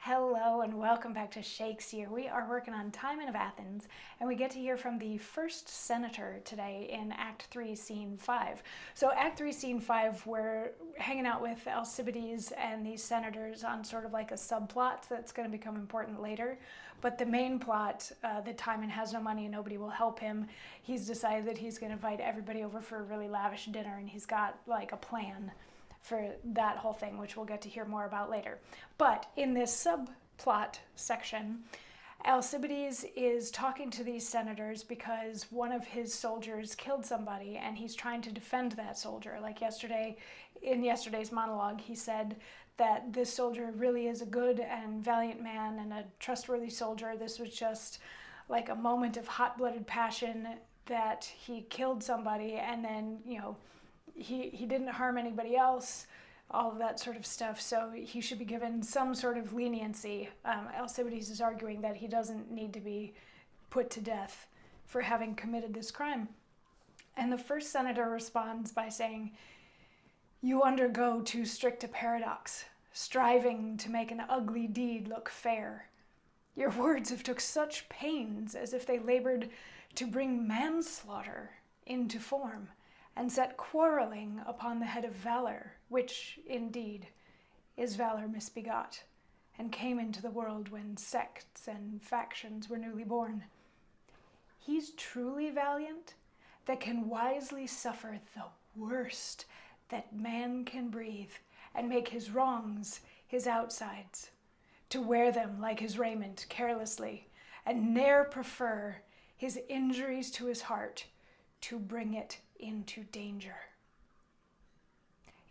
Hello and welcome back to Shakesyear. We are working on Timon of Athens, and we get to hear from the first senator today in Act 3, Scene 5. So Act 3, Scene 5, we're hanging out with Alcibiades and these senators on sort of like a subplot that's going to become important later. But the main plot, that Timon has no money and nobody will help him, he's decided that he's going to invite everybody over for a really lavish dinner, and he's got like a plan for that whole thing, which we'll get to hear more about later. But in this subplot section, Alcibiades is talking to these senators because one of his soldiers killed somebody and he's trying to defend that soldier. Like in yesterday's monologue, he said that this soldier really is a good and valiant man and a trustworthy soldier. This was just like a moment of hot-blooded passion that he killed somebody, and then, he didn't harm anybody else, all of that sort of stuff, so he should be given some sort of leniency. Alcibiades is arguing that he doesn't need to be put to death for having committed this crime. And the first senator responds by saying, "You undergo too strict a paradox, striving to make an ugly deed look fair. Your words have took such pains as if they labored to bring manslaughter into form, and set quarreling upon the head of valor, which, indeed, is valor misbegot, and came into the world when sects and factions were newly born. He's truly valiant that can wisely suffer the worst that man can breathe, and make his wrongs his outsides, to wear them like his raiment carelessly, and ne'er prefer his injuries to his heart, to bring it into danger.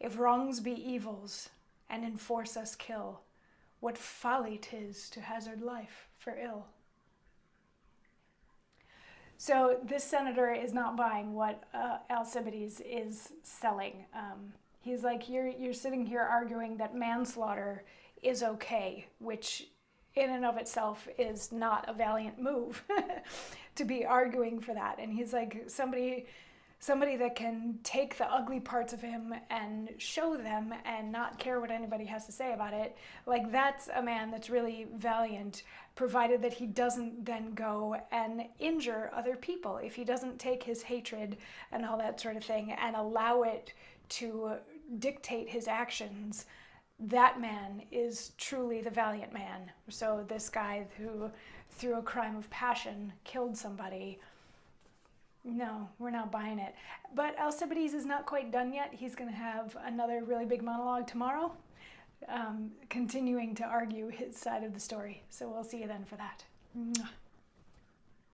If wrongs be evils, and enforce us kill, what folly 'tis to hazard life for ill." So this senator is not buying what Alcibiades is selling. He's like, you're sitting here arguing that manslaughter is okay, which in and of itself is not a valiant move to be arguing for that. And he's like, somebody that can take the ugly parts of him and show them and not care what anybody has to say about it, like that's a man that's really valiant, provided that he doesn't then go and injure other people. If he doesn't take his hatred and all that sort of thing and allow it to dictate his actions, that man is truly the valiant man. So this guy who, through a crime of passion, killed somebody, no, we're not buying it. But Alcibiades is not quite done yet. He's going to have another really big monologue tomorrow, continuing to argue his side of the story. So we'll see you then for that. Mwah.